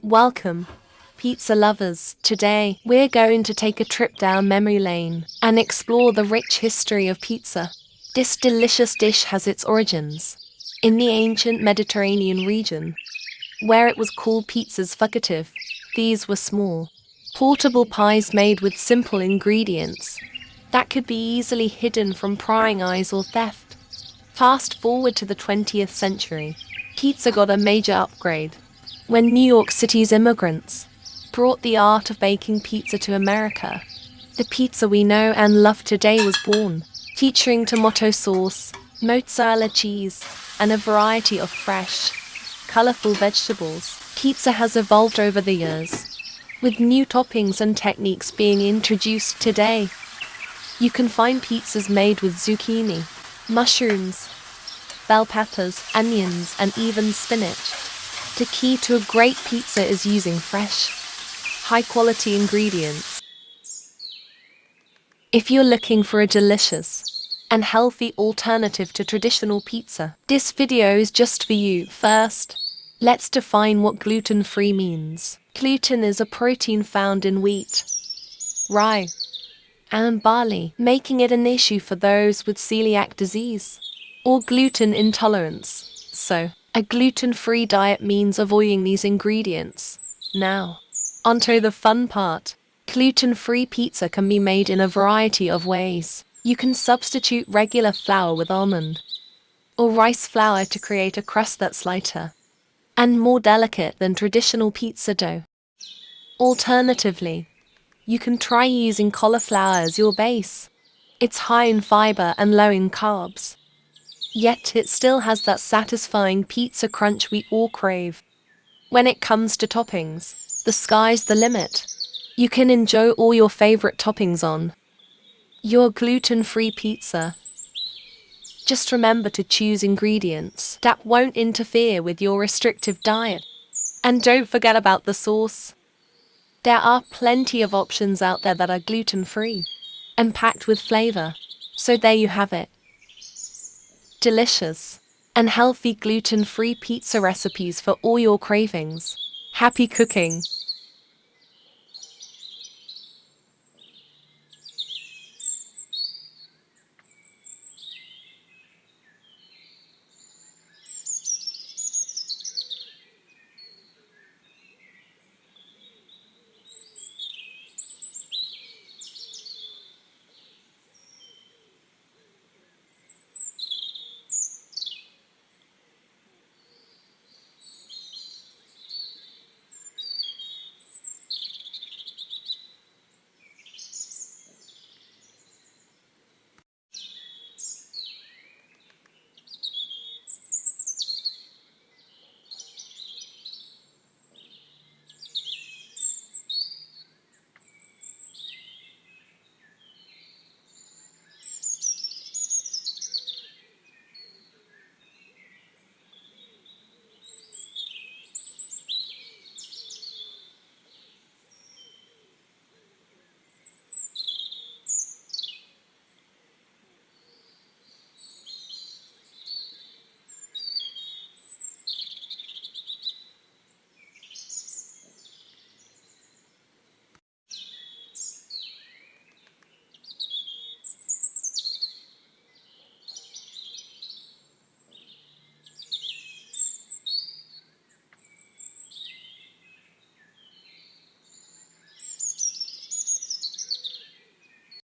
Welcome, pizza lovers. Today, we're going to take a trip down memory lane and explore the rich history of pizza. This delicious dish has its origins in the ancient Mediterranean region, where it was called pizza's fugitive. These were small, portable pies made with simple ingredients that could be easily hidden from prying eyes or theft. Fast forward to the 20th century, pizza got a major upgrade when New York City's immigrants brought the art of baking pizza to America. The pizza we know and love today was born, featuring tomato sauce, mozzarella cheese, and a variety of fresh, colorful vegetables. Pizza has evolved over the years, with new toppings and techniques being introduced today. You can find pizzas made with zucchini, mushrooms, bell peppers, onions, and even spinach. The key to a great pizza is using fresh, high-quality ingredients. If you're looking for a delicious and healthy alternative to traditional pizza, this video is just for you. First, let's define what gluten-free means. Gluten is a protein found in wheat, rye, and barley, making it an issue for those with celiac disease or gluten intolerance. So, a gluten-free diet means avoiding these ingredients. Now, onto the fun part. Gluten-free pizza can be made in a variety of ways. You can substitute regular flour with almond or rice flour to create a crust that's lighter and more delicate than traditional pizza dough. Alternatively, you can try using cauliflower as your base. It's high in fiber and low in carbs, yet it still has that satisfying pizza crunch we all crave. When it comes to toppings, the sky's the limit. You can enjoy all your favorite toppings on your gluten-free pizza. Just remember to choose ingredients that won't interfere with your restrictive diet. And don't forget about the sauce. There are plenty of options out there that are gluten-free and packed with flavor. So there you have it. Delicious and healthy gluten-free pizza recipes for all your cravings. Happy cooking!